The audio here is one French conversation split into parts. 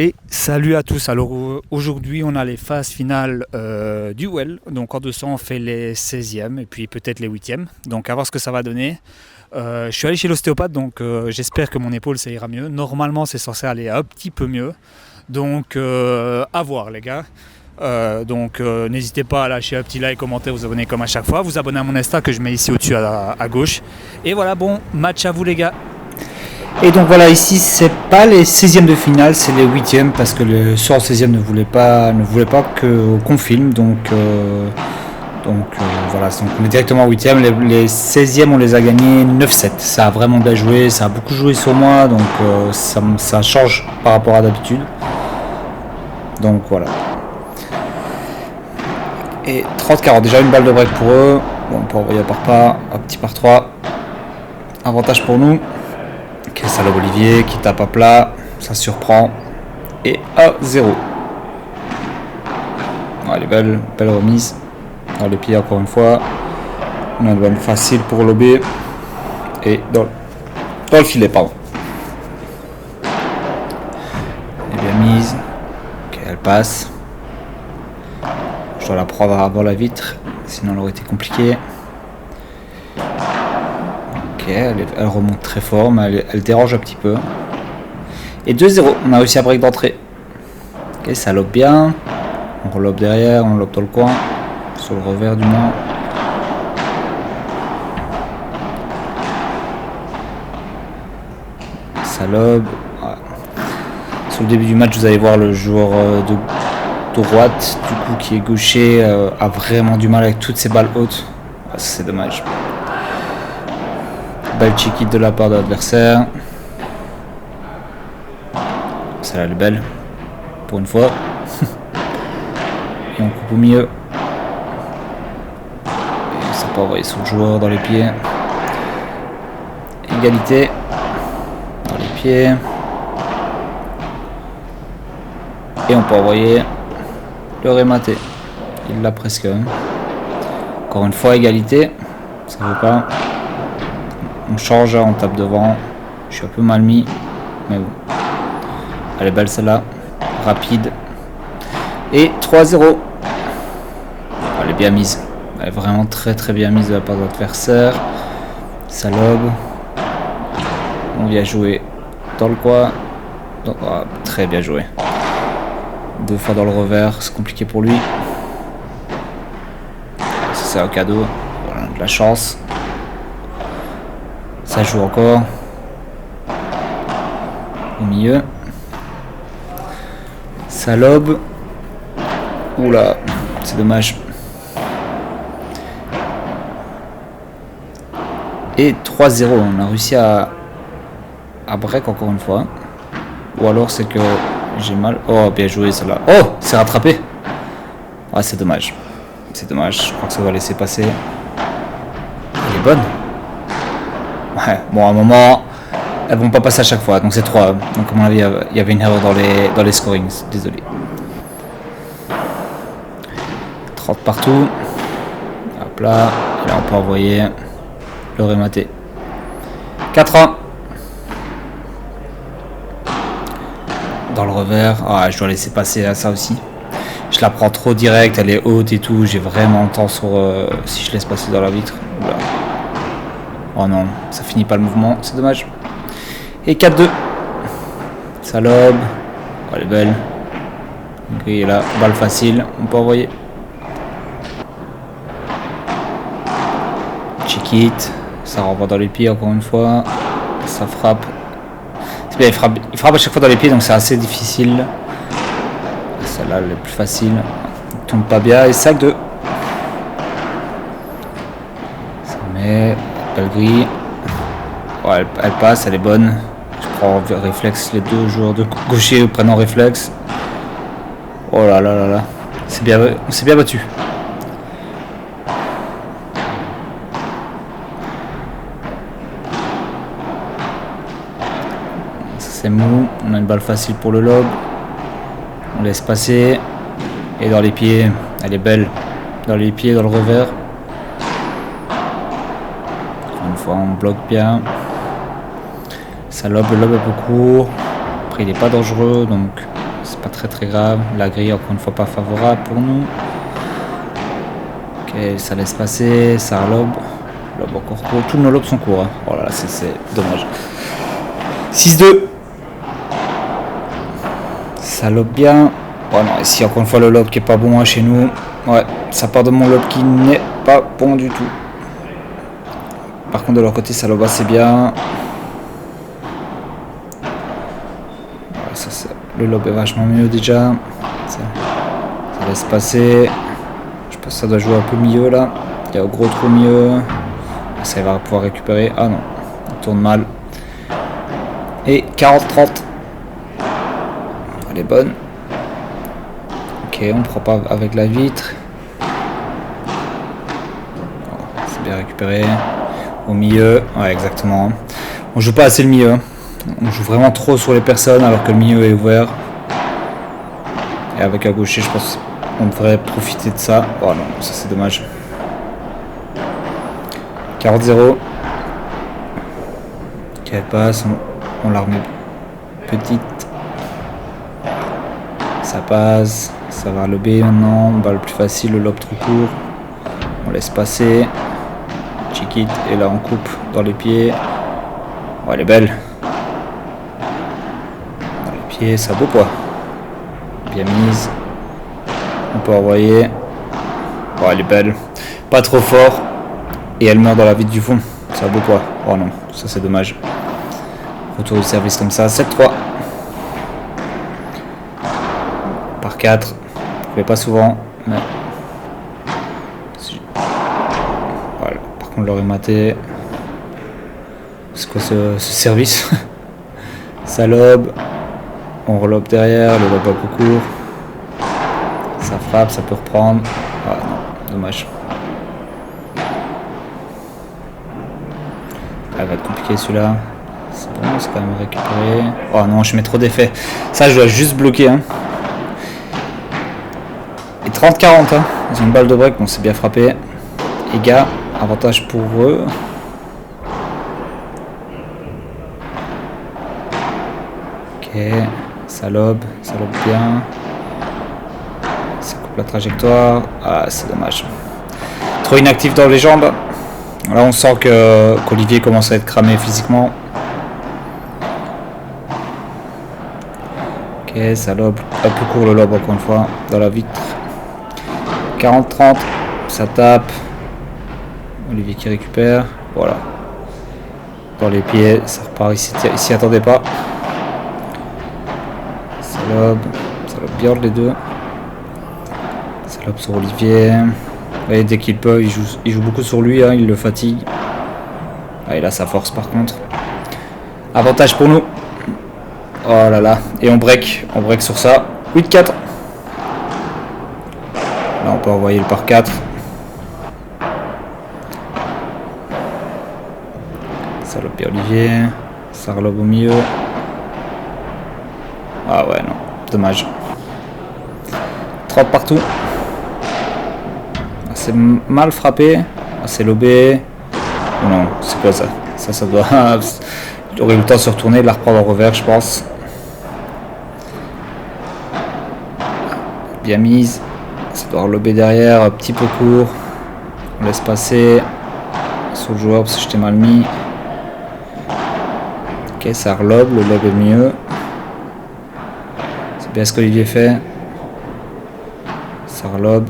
Et salut à tous. Alors aujourd'hui on a les phases finales du Well. Donc en 200 on fait les 16e et puis peut-être les 8e. Donc à voir ce que ça va donner. Je suis allé chez l'ostéopathe donc j'espère que mon épaule ça ira mieux. Normalement c'est censé aller un petit peu mieux. Donc à voir les gars. N'hésitez pas à lâcher un petit like, commenter, vous abonner comme à chaque fois. Vous abonner à mon Insta que je mets ici au-dessus à gauche. Et voilà, bon match à vous les gars. Et donc voilà, ici c'est pas les 16e de finale, c'est les 8e parce que le sort 16e ne voulait pas qu'on filme, voilà, donc on est directement en 8e. Les 16e on les a gagnés 9-7, ça a vraiment bien joué, ça a beaucoup joué sur moi, donc ça change par rapport à d'habitude. Donc voilà. Et 30-40, déjà une balle de break pour eux, bon on peut envoyer par pas, un petit par 3, avantage pour nous. Ok, Salobe Olivier qui tape à plat, ça surprend. Et 1-0. Allez, belle remise. Dans les pieds encore une fois. On a une bonne facile pour Lobé. Et dans le filet, pardon. Elle est bien mise. Ok, elle passe. Je dois la prendre avant la vitre, sinon elle aurait été compliquée. Elle remonte très fort, mais elle dérange un petit peu. Et 2-0, on a réussi à break d'entrée. Ok, ça lobe bien. On relobe derrière, on lobe dans le coin. Sur le revers du moins. Ça lobe. Ouais. Sur le début du match, vous allez voir le joueur de droite, du coup qui est gaucher, a vraiment du mal avec toutes ces balles hautes. Ah, c'est dommage. Belle check de la part de l'adversaire. Celle-là elle est belle. Pour une fois. Et on coupe au milieu. Et ça peut envoyer son joueur dans les pieds. Égalité. Dans les pieds. Et on peut envoyer le rématé. Il l'a presque. Encore une fois égalité. Ça ne veut pas. On change, on tape devant. Je suis un peu mal mis. Mais bon. Elle est belle celle-là. Rapide. Et 3-0. Elle est bien mise. Elle est vraiment très très bien mise de la part de l'adversaire. Ça lobe. On vient jouer dans le coin. Très bien joué. 2 fois dans le revers. C'est compliqué pour lui. C'est un cadeau. Voilà, de la chance. Ça joue encore. Au milieu. Ça lobe. Oula, c'est dommage. Et 3-0. On a réussi à break encore une fois. Ou alors c'est que j'ai mal. Oh, bien joué celle-là. Oh, c'est rattrapé. Ah, c'est dommage. C'est dommage. Je crois que ça va laisser passer. Elle est bonne. Ouais, bon, à un moment, elles vont pas passer à chaque fois, donc c'est 3. Donc, à mon avis, il y avait une erreur dans les scorings. Désolé. 30 partout. Hop là. Et là, on peut envoyer le rématé. 4-1. Dans le revers. Ah, je dois laisser passer à ça aussi. Je la prends trop direct, elle est haute et tout. J'ai vraiment le temps sur. Si je laisse passer dans la vitre. Oula. Oh non, ça finit pas le mouvement, c'est dommage. Et 4-2. Ça lobe. Oh, elle est belle. Et là, balle facile, on peut envoyer. Check it. Ça renvoie dans les pieds encore une fois. Ça frappe. C'est bien, il frappe à chaque fois dans les pieds, donc c'est assez difficile. Celle-là, elle est plus facile. Il tombe pas bien. Et sac 2. Ça met. Belle grille. Oh, elle passe, elle est bonne. Je prends réflexe, les deux joueurs de gaucher prennent en réflexe. Oh là là là là. On s'est bien battu. C'est mou. On a une balle facile pour le lob. On laisse passer. Et dans les pieds, elle est belle. Dans les pieds, dans le revers. Une fois, on bloque bien. Ça lobe, le lob un peu court. Après, il n'est pas dangereux, donc c'est pas très grave. La grille encore une fois pas favorable pour nous. Ok, ça laisse passer, ça lobe. Lobe encore court. Tous nos lobes sont courts. Hein. Oh là là, c'est dommage. 6-2. Ça lobe bien. Oh non, ici encore une fois le lobe qui est pas bon hein, chez nous. Ouais, ça part de mon lobe qui n'est pas bon du tout. Par contre de leur côté ça lobe assez bien. Ouais, le lobe est vachement mieux déjà. Ça laisse passer. Je pense que ça doit jouer un peu mieux là. Il y a un gros trou mieux. Ça va pouvoir récupérer. Ah non, il tourne mal. Et 40-30. Elle est bonne. Ok, on prend pas avec la vitre. C'est bien récupéré. Au milieu, ouais exactement. On joue pas assez le milieu. On joue vraiment trop sur les personnes alors que le milieu est ouvert. Et avec un gaucher, je pense qu'on devrait profiter de ça. Oh non, ça c'est dommage. 40-0. Quelle passe, on la remet petite. Ça passe, ça va lober maintenant. On va le plus facile, le lobe trop court. On laisse passer. Check it, et là on coupe dans les pieds. Oh, elle est belle. Dans les pieds, ça beau poids. Bien mise. On peut envoyer. Oh, elle est belle. Pas trop fort. Et elle meurt dans la vitre du fond. Ça beau poids. Oh non, ça c'est dommage. Retour du service comme ça. 7-3. Par 4. Je fais pas souvent. Mais... Voilà. Par contre, l'aurait maté. C'est quoi ce service? Ça lobe. On relobe derrière. Le lobe un peu court. Ça frappe, ça peut reprendre. Ah non, dommage. Ça va être compliqué celui-là. C'est bon, c'est quand même récupéré. Oh non, je mets trop d'effets. Ça, je dois juste bloquer. Hein. Et 30-40. Hein. Ils ont une balle de break, donc c'est bien frappé. Les gars, avantage pour eux. Ok, ça lobe bien. Ça coupe la trajectoire. Ah, c'est dommage. Trop inactif dans les jambes. Là, on sent qu'Olivier commence à être cramé physiquement. Ok, ça lobe. Un peu court le lobe encore une fois. Dans la vitre. 40-30. Ça tape. Olivier qui récupère. Voilà. Dans les pieds. Ça repart. Il s'y attendait pas. Ça lobe bien les deux. Ça lobe sur Olivier. Et dès qu'il peut, il joue beaucoup sur lui, hein, il le fatigue. Ah, il a sa force par contre. Avantage pour nous. Oh là là. Et on break sur ça. 8-4. Là on peut envoyer le par 4. Ça lobe bien Olivier. Ça relobe au milieu. Ah ouais non. Dommage. 30 partout. C'est mal frappé, c'est lobé. Non, c'est quoi ça? Ça doit. Il aurait eu le temps de se retourner, de la reprendre en revers, je pense. Bien mise. Ça doit relober derrière, un petit peu court. On laisse passer sur le joueur parce que j'étais mal mis. Ok, ça relobe, le lobe est mieux. C'est bien ce qu'Olivier fait. Ça relobe.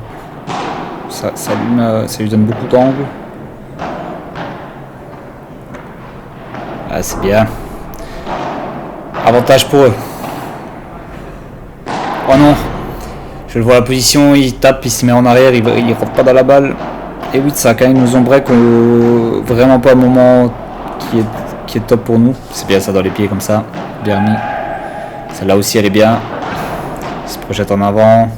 Ça lui donne beaucoup d'angles. Ah, c'est bien. Avantage pour eux. Oh non. Je le vois à la position, il tape, il se met en arrière, il rentre pas dans la balle. Et oui, ça quand même nous ont break vraiment pas un moment qui est top pour nous. C'est bien ça dans les pieds comme ça. Bien mis. Celle-là aussi elle est bien. Il se projette en avant.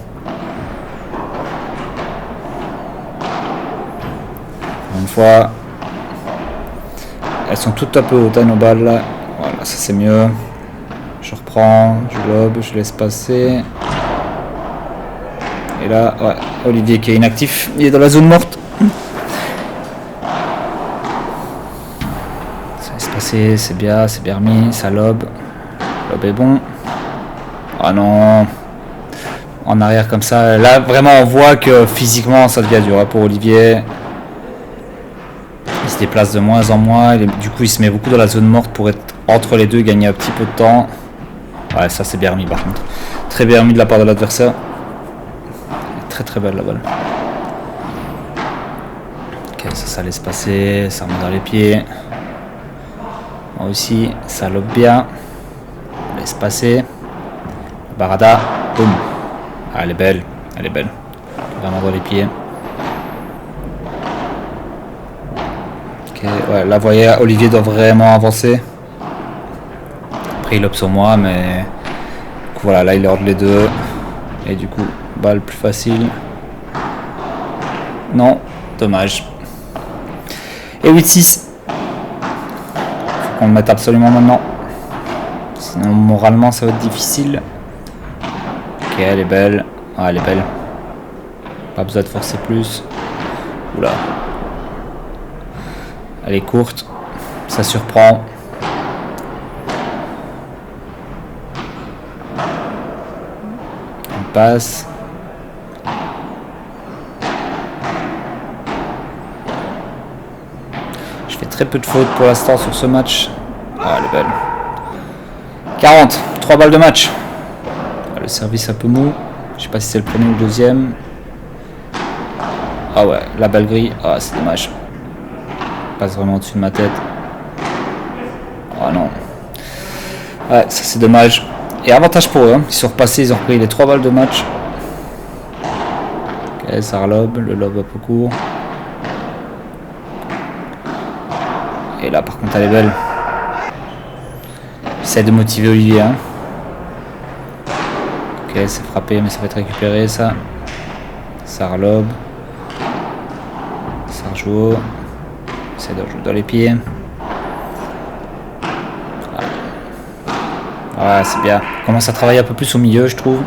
Une fois, elles sont toutes un peu hautes à nos balles là. Voilà, ça c'est mieux. Je reprends, je lobe, je laisse passer. Et là, ouais, Olivier qui est inactif, il est dans la zone morte. Ça laisse passer, c'est bien remis, ça lobe. Lobe est bon. Ah non. En arrière comme ça. Là, vraiment, on voit que physiquement, ça devient dur pour Olivier. Il se déplace de moins en moins. Du coup, il se met beaucoup dans la zone morte pour être entre les deux, gagner un petit peu de temps. Ouais, ça c'est bien remis par contre. Très bien remis de la part de l'adversaire. Très très belle la balle. Ok, ça laisse passer. Ça remet dans les pieds. Moi aussi, ça lobe bien. Laisse passer. Barada. Boum. Ah, elle est belle. Elle est belle. Vraiment dans les pieds. Ok, ouais, là, vous voyez, Olivier doit vraiment avancer. Après, il lobe sur moi, mais... Du coup, voilà, là, il ordre les deux. Et du coup, balle plus facile. Non, dommage. Et 8-6. Faut qu'on le mette absolument maintenant. Sinon, moralement, ça va être difficile. Ok, elle est belle. Ah, elle est belle. Pas besoin de forcer plus. Oula. Elle est courte. Ça surprend. On passe. Je fais très peu de fautes pour l'instant sur ce match. Ah, elle est belle. 40. 3 balles de match. Le service un peu mou. Je sais pas si c'est le premier ou le deuxième. Ah ouais, la balle grille. Ah, c'est dommage. Passe vraiment au-dessus de ma tête. Ah non. Ouais, ça c'est dommage. Et avantage pour eux. Hein. Ils sont repassés, ils ont repris les 3 balles de match. Ok, ça relobe. Le lobe un peu court. Et là, par contre, elle est belle. J'essaie de motiver Olivier. Hein. Ok, c'est frappé, mais ça va être récupéré, ça. Ça relobe. Ça rejoue. J'essaie de rejouer dans les pieds. Ouais, c'est bien. On commence à travailler un peu plus au milieu, je trouve.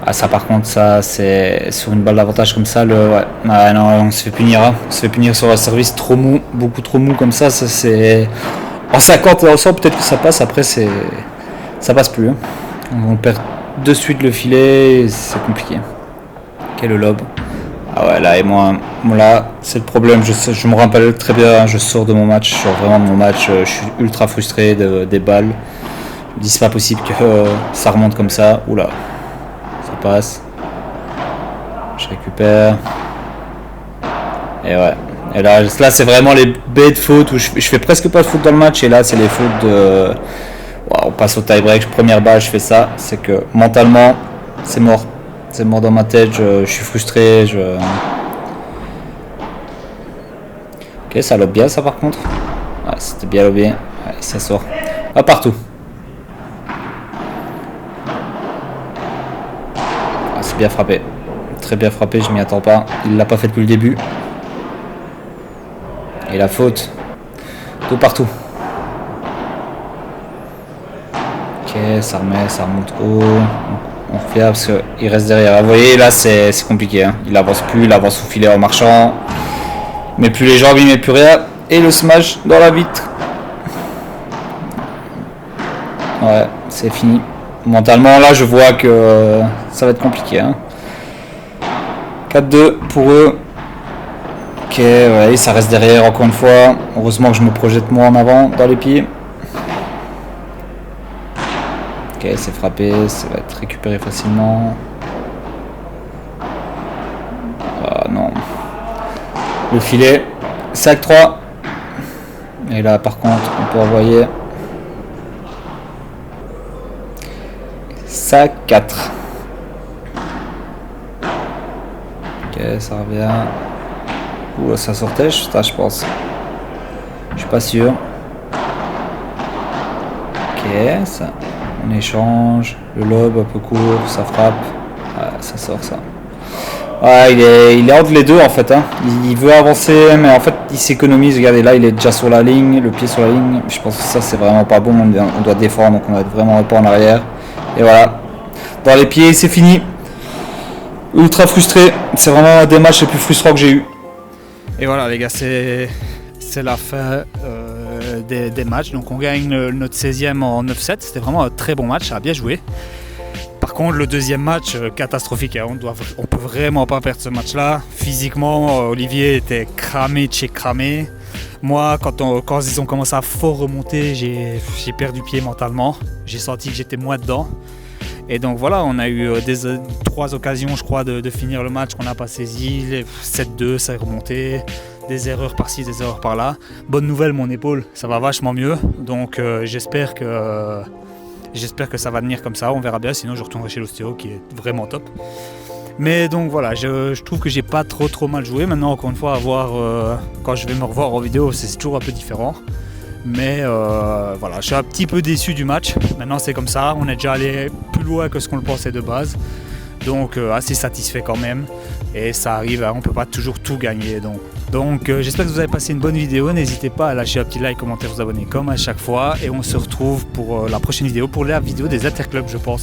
Ah, ça, par contre, ça, c'est sur une balle d'avantage comme ça. Ouais. Ah, non, on se fait punir. Hein. On se fait punir sur un service trop mou, beaucoup trop mou comme ça. Ça c'est en 50 et en 100, peut-être que ça passe. Après, ça passe plus. Hein. On perd de suite le filet. C'est compliqué. Quel lobe. Ah ouais, là, et moi là, c'est le problème. Je me rappelle très bien. Je sors de mon match. Je sors vraiment de mon match. Je suis ultra frustré des balles. Je me dis, c'est pas possible que ça remonte comme ça. Oula. Ça passe. Je récupère. Et ouais. Et là c'est vraiment les bêtes fautes où je fais presque pas de fautes dans le match. Et là, c'est les fautes de... Wow, on passe au tie-break. Première balle, je fais ça. C'est que mentalement, c'est mort. C'est mort dans ma tête. Je suis frustré. Ok, ça lobe bien, ça, par contre. Ouais, c'était bien lobé. Ouais, ça sort. Ah, partout. C'est bien frappé. Très bien frappé, je m'y attends pas. Il l'a pas fait depuis le début. Et la faute. De partout. Ok, ça remet, ça remonte haut. On refait parce qu'il reste derrière. Vous voyez, là c'est compliqué. Hein. Il avance plus, il avance au filet en marchant. Mais plus les jambes, il met plus rien. Et le smash dans la vitre. Ouais, c'est fini. Mentalement, là, je vois que ça va être compliqué. Hein. 4-2 pour eux. Ok, ouais, ça reste derrière encore une fois. Heureusement que je me projette moi en avant dans les pieds. Ok, c'est frappé, ça va être récupéré facilement. Ah non. Le filet, sac 3. Et là, par contre, on peut envoyer sac 4. Ok, ça revient. Ouh, ça sortait, ça, je pense. Je suis pas sûr. Ok, ça. On échange. Le lobe un peu court, ça frappe. Ouais, ça sort ça. Ouais, il est entre les deux en fait. Hein. Il veut avancer, mais en fait il s'économise. Regardez, là il est déjà sur la ligne, le pied sur la ligne. Je pense que ça c'est vraiment pas bon. On doit défendre, donc on va être vraiment pas en arrière. Et voilà. Dans les pieds, c'est fini. Ultra frustré. C'est vraiment un des matchs les plus frustrants que j'ai eu. Et voilà les gars, c'est la fin des matchs. Donc on gagne notre 16e en 9-7. C'était vraiment un très bon match, ça a bien joué. Par contre, le deuxième match, catastrophique. Hein. On peut vraiment pas perdre ce match-là. Physiquement, Olivier était cramé de chez cramé. Moi, quand ils ont commencé à fort remonter, j'ai perdu pied mentalement. J'ai senti que j'étais moins dedans. Et donc voilà, on a eu 3 occasions, je crois, de finir le match qu'on n'a pas saisi. 7-2, ça est remonté. Des erreurs par-ci, des erreurs par-là. Bonne nouvelle, mon épaule, ça va vachement mieux. Donc j'espère que ça va venir comme ça. On verra bien, sinon je retournerai chez l'ostéo qui est vraiment top. Mais donc voilà, je trouve que j'ai pas trop mal joué. Maintenant, encore une fois, à voir quand je vais me revoir en vidéo, c'est toujours un peu différent. Mais voilà, je suis un petit peu déçu du match. Maintenant, c'est comme ça. On est déjà allé plus loin que ce qu'on le pensait de base. Donc assez satisfait quand même. Et ça arrive, on ne peut pas toujours tout gagner. Donc j'espère que vous avez passé une bonne vidéo. N'hésitez pas à lâcher un petit like, commentaire, vous abonner comme à chaque fois. Et on se retrouve pour la prochaine vidéo, pour la vidéo des interclubs, je pense.